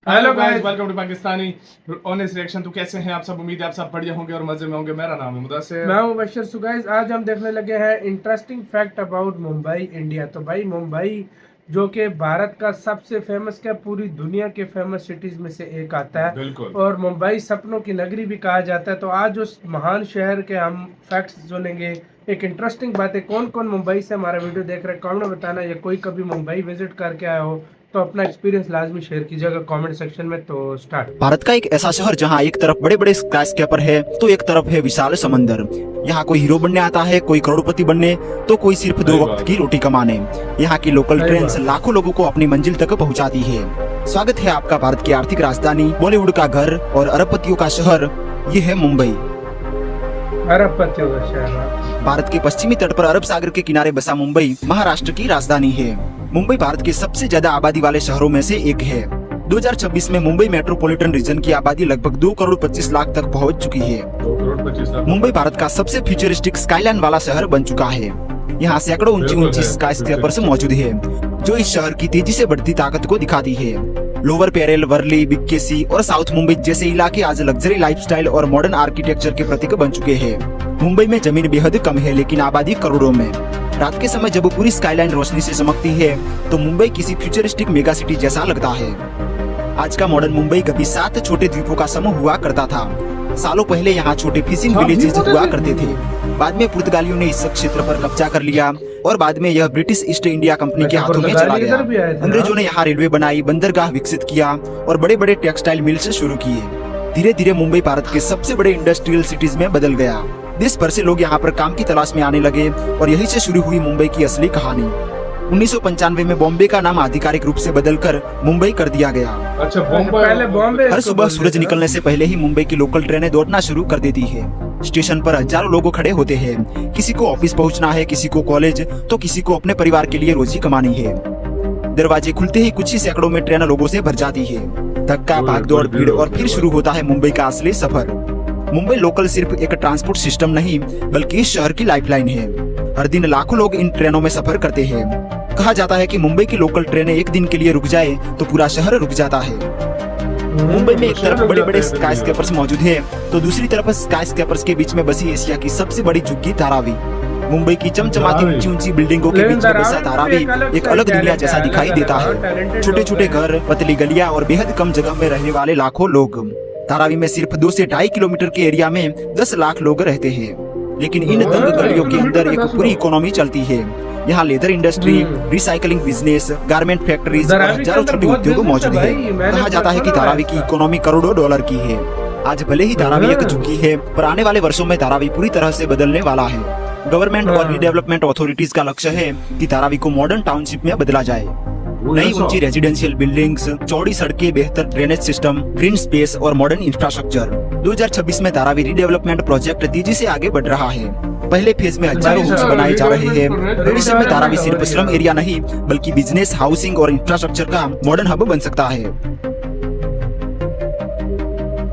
Hello guys, welcome to Pakistani honest reaction. तो कैसे हैं आप सब? उम्मीद है आप सब बढ़िया होंगे और मजे में होंगे। मेरा नाम है मुदस्सिर, मैं हूं मुबशर। सो गाइस, आज हम देखने लगे हैं interesting fact about Mumbai India. तो भाई, मुंबई जो कि भारत का सबसे फेमस, क्या पूरी दुनिया के फेमस सिटीज में से एक आता है। बिल्कुल। और मुंबई सपनों की नगरी भी कहा जाता है। तो आज उस महान शहर के हम फैक्ट्स सुनेंगे। एक इंटरेस्टिंग बात है, कौन कौन मुंबई से हमारा वीडियो देख रहे हैं कमेंट में बताना। या कोई कभी मुंबई विजिट करके आया हो तो अपना एक्सपीरियंस लाजमी शेयर कीजिएगा कमेंट सेक्शन में। तो स्टार्ट। भारत का एक ऐसा शहर जहां एक तरफ बड़े बड़े स्काईस्क्रैपर है तो एक तरफ है विशाल समंदर। यहाँ कोई हीरो बनने आता है, कोई करोड़पति बनने, तो कोई सिर्फ 2 वक्त की रोटी कमाने। यहाँ की लोकल ट्रेन लाखों लोगों को अपनी मंजिल तक पहुँचाती है। स्वागत है आपका भारत की आर्थिक राजधानी, बॉलीवुड का घर और अरबपतियों का शहर। ये है मुंबई। अरबपतियों का शहर। भारत के पश्चिमी तट पर अरब सागर के किनारे बसा मुंबई महाराष्ट्र की राजधानी है। मुंबई भारत के सबसे ज्यादा आबादी वाले शहरों में से एक है। 2026 में मुंबई मेट्रोपॉलिटन रीजन की आबादी लगभग 2 करोड़ 25 लाख तक पहुंच चुकी है। 2 करोड़ 25 लाख। मुंबई भारत का सबसे फ्यूचरिस्टिक स्काईलाइन वाला शहर बन चुका है। यहाँ सैकड़ों ऊंची स्काईस्क्रैपर्स मौजूद है, जो इस शहर की तेजी से बढ़ती ताकत को दिखाती है। लोअर पेरेल, वर्ली, बीकेसी और साउथ मुंबई जैसे इलाके आज लग्जरी लाइफस्टाइल और मॉडर्न आर्किटेक्चर के प्रतीक बन चुके हैं। मुंबई में जमीन बेहद कम है, लेकिन आबादी करोड़ों में। रात के समय जब पूरी स्काईलाइन रोशनी से चमकती है तो मुंबई किसी फ्यूचरिस्टिक मेगा सिटी जैसा लगता है। आज का मॉडर्न मुंबई कभी 7 छोटे द्वीपों का समूह हुआ करता था। सालों पहले यहाँ छोटे फिशिंग विलेजेस हुआ करते थे। बाद में पुर्तगालियों ने इस क्षेत्र पर कब्जा कर लिया और बाद में यह ब्रिटिश ईस्ट इंडिया कंपनी के हाथों में चला गया। अंग्रेजों ने यहाँ रेलवे बनाई, बंदरगाह विकसित किया और बड़े बड़े टेक्सटाइल मिल्स शुरू किए। धीरे धीरे मुंबई भारत के सबसे बड़े इंडस्ट्रियल सिटीज में बदल गया। देश भर से लोग यहाँ पर काम की तलाश में आने लगे और यहीं से शुरू हुई मुंबई की असली कहानी। 1995 में बॉम्बे का नाम आधिकारिक रूप से बदलकर मुंबई कर दिया गया। अच्छा, पहले बॉम्बे। हर सुबह सूरज निकलने से पहले ही मुंबई की लोकल ट्रेनें दौड़ना शुरू कर देती है। स्टेशन पर हजारों लोग खड़े होते हैं। किसी को ऑफिस पहुंचना है, किसी को कॉलेज, तो किसी को अपने परिवार के लिए रोजी कमानी है। दरवाजे खुलते ही कुछ ही सैकड़ों में ट्रेन लोगों से भर जाती है। धक्का, भागदौड़, भीड़ और फिर शुरू होता है मुंबई का असली सफर। मुंबई लोकल सिर्फ एक ट्रांसपोर्ट सिस्टम नहीं, बल्कि इस शहर की लाइफलाइन है। हर दिन लाखों लोग इन ट्रेनों में सफर करते हैं। कहा जाता है कि मुंबई की लोकल ट्रेनें एक दिन के लिए रुक जाए तो पूरा शहर रुक जाता है। मुंबई में एक तरफ बड़े बड़े स्काईस्क्रैपर्स मौजूद है तो दूसरी तरफ स्काईस्क्रैपर्स के बीच में बसी एशिया की सबसे बड़ी झुग्गी धारावी। मुंबई की चमचमाती ऊंची ऊंची बिल्डिंगों के बीच में बसा धारावी एक अलग दुनिया जैसा दिखाई देता है। छोटे छोटे घर, पतली गलियां और बेहद कम जगह में रहने वाले लाखों लोग। धारावी में सिर्फ 2 से 2.5 किलोमीटर के एरिया में 10 लाख लोग रहते हैं, लेकिन इन तंग गलियों के अंदर एक पूरी इकोनॉमी चलती है। यहाँ leather industry, recycling business, garment factories और हजारों छोटे उद्योग मौजूद है। कहा जाता है कि धारावी की इकोनॉमी करोड़ों डॉलर की है। आज भले ही धारावी एक झुग्गी है, पर आने वाले वर्षों में धारावी पूरी तरह से बदलने वाला है। गवर्नमेंट और रीडेवलपमेंट अथॉरिटीज का लक्ष्य है कि धारावी को मॉडर्न टाउनशिप में बदला जाए। नई ऊंची रेजिडेंशियल बिल्डिंग्स, चौड़ी सड़कें, बेहतर ड्रेनेज सिस्टम, ग्रीन स्पेस और मॉडर्न इंफ्रास्ट्रक्चर। 2026 में धारावी रीडेवलपमेंट प्रोजेक्ट तेजी से आगे बढ़ रहा है। पहले फेज में हजारों होम्स बनाए जा रहे हैं। भविष्य में धारावी सिर्फ स्लम एरिया नहीं, बल्कि बिजनेस, हाउसिंग और इंफ्रास्ट्रक्चर का मॉडर्न हब बन सकता है।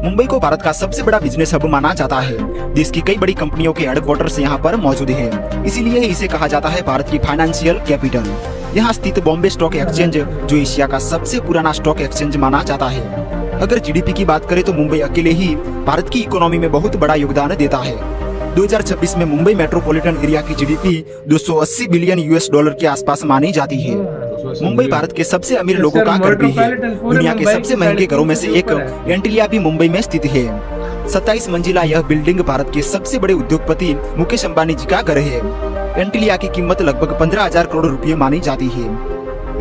मुंबई को भारत का सबसे बड़ा बिजनेस हब माना जाता है। देश की कई बड़ी कंपनियों के हेडक्वार्टर्स यहाँ पर मौजूद है। इसीलिए इसे कहा जाता है भारत की फाइनेंशियल कैपिटल। यहाँ स्थित बॉम्बे स्टॉक एक्सचेंज, जो एशिया का सबसे पुराना स्टॉक एक्सचेंज माना जाता है। अगर जीडीपी की बात करें तो मुंबई अकेले ही भारत की इकोनॉमी में बहुत बड़ा योगदान देता है। 2026 में मुंबई मेट्रोपॉलिटन एरिया की जीडीपी 280 बिलियन US डॉलर के आसपास मानी जाती है। मुंबई भारत के सबसे अमीर लोगों का घर भी है। दुनिया के सबसे महंगे घरों में से एक एंटिलिया भी मुंबई में स्थित है। 27 मंजिला यह बिल्डिंग भारत के सबसे बड़े उद्योगपति मुकेश अंबानी जी का घर है। एंटिलिया की कीमत लगभग 15,000 करोड़ रुपए मानी जाती है।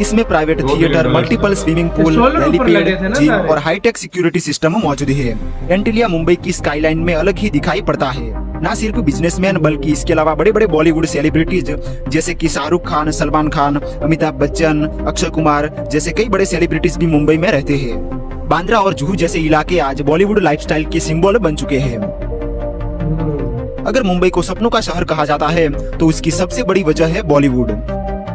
इसमें private theatre, multiple swimming pool, helipad, gym और हाईटेक सिक्योरिटी सिस्टम मौजूद है। एंटिलिया मुंबई की स्काईलाइन में अलग ही दिखाई पड़ता है। न सिर्फ बिजनेसमैन, बल्कि इसके अलावा बड़े बड़े बॉलीवुड सेलिब्रिटीज जैसे कि शाहरुख खान, सलमान खान, अमिताभ बच्चन, अक्षय कुमार जैसे कई बड़े सेलिब्रिटीज भी मुंबई में रहते हैं। बांद्रा और जुहू जैसे इलाके आज बॉलीवुड लाइफस्टाइल के सिंबल बन चुके हैं। अगर मुंबई को सपनों का शहर कहा जाता है तो उसकी सबसे बड़ी वजह है बॉलीवुड।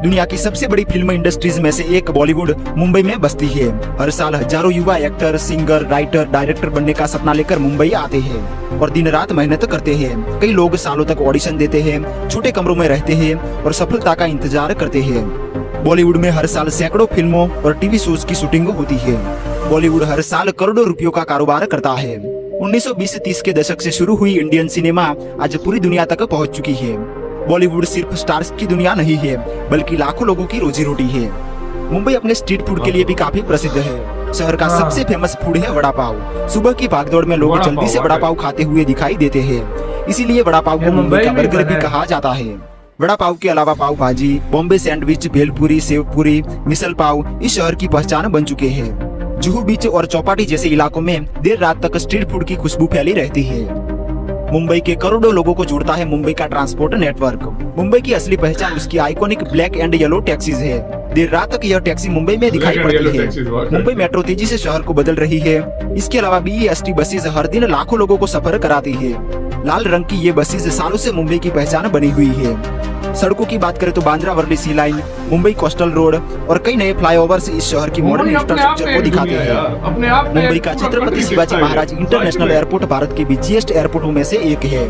दुनिया की सबसे बड़ी फिल्म इंडस्ट्रीज में से एक बॉलीवुड मुंबई में बसती है। हर साल हजारों युवा एक्टर, सिंगर, राइटर, डायरेक्टर बनने का सपना लेकर मुंबई आते हैं और दिन रात मेहनत करते हैं। कई लोग सालों तक ऑडिशन देते हैं, छोटे कमरों में रहते हैं और सफलता का इंतजार करते हैं। बॉलीवुड में हर साल सैकड़ों फिल्मों और टीवी शोज की शूटिंग होती है। बॉलीवुड हर साल करोड़ों रुपयों का कारोबार करता है। 1920-30 के दशक से शुरू हुई इंडियन सिनेमा आज पूरी दुनिया तक पहुंच चुकी है। बॉलीवुड सिर्फ स्टार्स की दुनिया नहीं है, बल्कि लाखों लोगों की रोजी रोटी है। मुंबई अपने स्ट्रीट फूड के लिए भी काफी प्रसिद्ध है। शहर का सबसे फेमस फूड है वड़ा पाव। सुबह की भागदौड़ में लोग जल्दी से वड़ा पाव खाते हुए दिखाई देते हैं, इसीलिए वड़ा पाव को मुंबई का बर्गर भी कहा जाता है। वड़ा पाव के अलावा पाव भाजी, बॉम्बे सैंडविच, भेलपुरी, सेव पूरी, मिसल पाव इस शहर की पहचान बन चुके हैं। जुहू बीच और चौपाटी जैसे इलाकों में देर रात तक स्ट्रीट फूड की खुशबू फैली रहती है। मुंबई के करोड़ों लोगों को जोड़ता है मुंबई का ट्रांसपोर्ट नेटवर्क। मुंबई की असली पहचान उसकी iconic black and yellow taxis है। देर रात तक यह टैक्सी मुंबई में दिखाई पड़ती है। मुंबई मेट्रो तेजी से शहर को बदल रही है। इसके अलावा BEST बसेज हर दिन लाखों लोगों को सफर कराती है। लाल रंग की ये बसेज सालों से मुंबई की पहचान बनी हुई है। सड़कों की बात करें तो बांद्रा वर्ली सी लाइन, मुंबई कोस्टल रोड और कई नए फ्लाईओवर्स इस शहर की मॉडर्न इंफ्रास्ट्रक्चर को दिखाते हैं। मुंबई का छत्रपति शिवाजी महाराज इंटरनेशनल एयरपोर्ट भारत के बिजिएस्ट एयरपोर्टों में से एक है।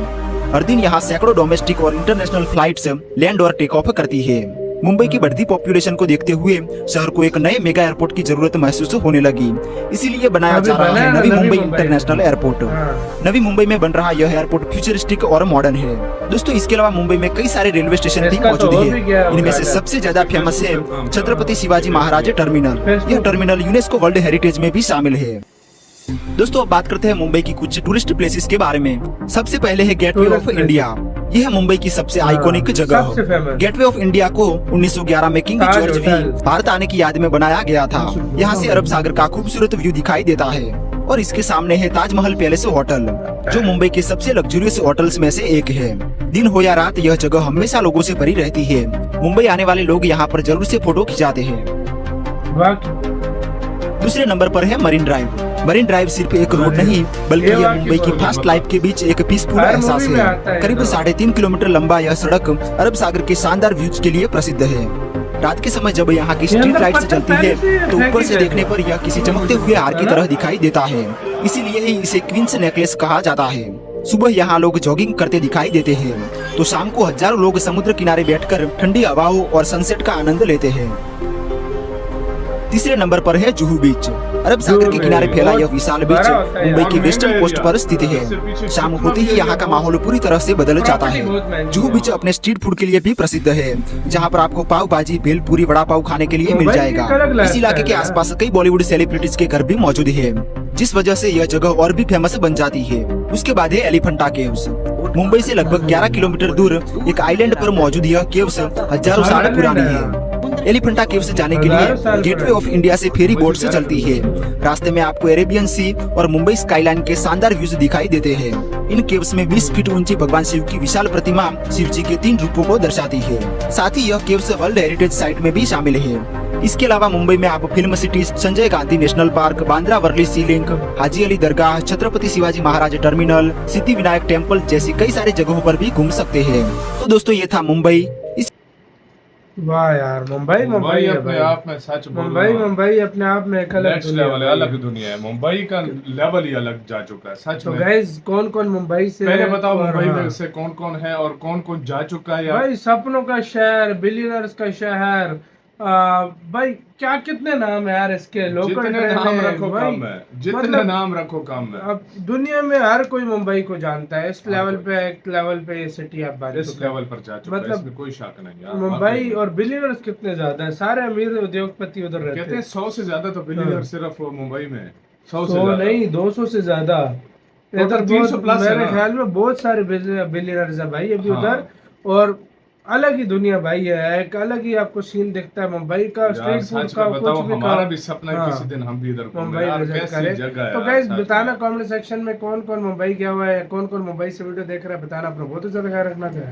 हर दिन यहाँ सैकड़ों डोमेस्टिक और इंटरनेशनल फ्लाइट्स लैंड और टेक ऑफ करती है। मुंबई की बढ़ती पॉपुलेशन को देखते हुए शहर को एक नए मेगा एयरपोर्ट की जरूरत महसूस होने लगी। इसीलिए बनाया जा रहा है नवी मुंबई इंटरनेशनल एयरपोर्ट। नवी मुंबई में बन रहा यह एयरपोर्ट फ्यूचरिस्टिक और मॉडर्न है। दोस्तों, इसके अलावा मुंबई में कई सारे रेलवे स्टेशन भी मौजूद है। इनमें से सबसे ज्यादा फेमस है छत्रपति शिवाजी महाराज टर्मिनल। यह टर्मिनल यूनेस्को वर्ल्ड हेरिटेज में भी शामिल है। दोस्तों, अब बात करते हैं मुंबई की कुछ टूरिस्ट प्लेसेस के बारे में। सबसे पहले है गेटवे ऑफ इंडिया। यह मुंबई की सबसे आइकॉनिक जगह है। गेटवे ऑफ इंडिया को 1911 में किंग जॉर्ज भी भारत आने की याद में बनाया गया था। यहाँ से अरब सागर का खूबसूरत व्यू दिखाई देता है और इसके सामने है ताजमहल पैलेस होटल, जो मुंबई के सबसे लग्जरियस होटल्स में से एक है। दिन हो या रात, यह जगह हमेशा लोगों से भरी रहती है। मुंबई आने वाले लोग यहाँ पर जरूर से फोटो खिंचाते हैं। दूसरे नंबर पर है मरीन ड्राइव। मरीन ड्राइव सिर्फ एक रोड नहीं, बल्कि यह मुंबई की फास्ट लाइफ के बीच एक पीसफुल एहसास है। करीब 3.5 किलोमीटर लंबा यह सड़क अरब सागर के शानदार व्यूज के लिए प्रसिद्ध है। रात के समय जब यहाँ की स्ट्रीट लाइट्स जलती है तो ऊपर से देखने पर यह किसी चमकते हुए हार की तरह दिखाई देता है। इसीलिए ही इसे क्वींस नेकलेस कहा जाता है। सुबह यहाँ लोग जॉगिंग करते दिखाई देते हैं, तो शाम को हजारों लोग समुद्र किनारे बैठकर ठंडी हवाओं और सनसेट का आनंद लेते हैं। तीसरे नंबर पर है जुहू बीच। अरब सागर के किनारे फैला यह विशाल बीच मुंबई की वेस्टर्न कोस्ट पर स्थित है। शाम होते ही यहाँ का माहौल पूरी तरह से बदल जाता है। जुहू बीच अपने स्ट्रीट फूड के लिए भी प्रसिद्ध है, जहाँ पर आपको पाव भाजी, भेलपुरी, वड़ा पाव खाने के लिए मिल जाएगा। इस इलाके के आसपास कई बॉलीवुड सेलिब्रिटीज के घर भी मौजूद है, जिस वजह से यह जगह और भी फेमस बन जाती है। उसके बाद है एलिफेंटा केव्स। मुंबई से लगभग 11 किलोमीटर दूर एक आइलैंड पर मौजूद यह केव्स हजारों साल पुरानी है। एलिफेंटा केव से जाने के लिए गेटवे ऑफ इंडिया से फेरी बोट से चलती है। रास्ते में आपको अरेबियन सी और मुंबई स्काईलाइन के शानदार व्यूज दिखाई देते हैं। इन केव्स में 20 फीट ऊंची भगवान शिव की विशाल प्रतिमा शिव जी के 3 रूपों को दर्शाती है। साथ ही यह केव्स वर्ल्ड हेरिटेज साइट में भी शामिल है। इसके अलावा मुंबई में आप film city, Sanjay Gandhi national park, Bandra Worli sea link, Haji Ali Dargah, Chhatrapati Shivaji Maharaj terminal, Siddhi Vinayak temple जैसी कई सारी जगहों पर भी घूम सकते हैं। तो दोस्तों, ये था मुंबई। वाह यार, मुंबई अपने आप में सच मुंबई अपने आप में एक अलग लेवल है, अलग दुनिया है। मुंबई का लेवल ही अलग जा चुका है सच में। गाइस, कौन कौन मुंबई से, पहले बताओ मुंबई में से कौन कौन है और कौन कौन जा चुका है यार? भाई, सपनों का शहर, बिलियनर्स का शहर। भाई क्या कितने नाम है यार इसके। लोकल जितने नाम रखो कम है, जितने नाम रखो कम है। अब दुनिया में हर कोई मुंबई को जानता है। इस लेवल पे ये सिटी आप बात इस लेवल पर जा चुका है, इसमें कोई शक नहीं यार। मुंबई और बिलियनर्स कितने ज्यादा है, सारे अमीर उद्योगपति उधर रहते हैं। कहते हैं 100 से ज्यादा तो बिलियनर सिर्फ मुंबई में है। 100 नहीं, 200 से ज्यादा। इधर 300 प्लस मेरे ख्याल में बहुत सारे बिलियनर्स है भाई अभी उधर। और अलग ही दुनिया भाई है, एक अलग ही आपको सीन दिखता है मुंबई का। स्ट्रीट फूड का कुछ भी, हमारा भी सपना है किसी दिन हम भी इधर मुंबई विजिट करें। तो गाइस, बताना कमेंट सेक्शन में कौन कौन मुंबई गया हुआ है, कौन कौन मुंबई से वीडियो देख रहा है, बताना। अपना बहुत ज्यादा ख्याल रखना चाहिए।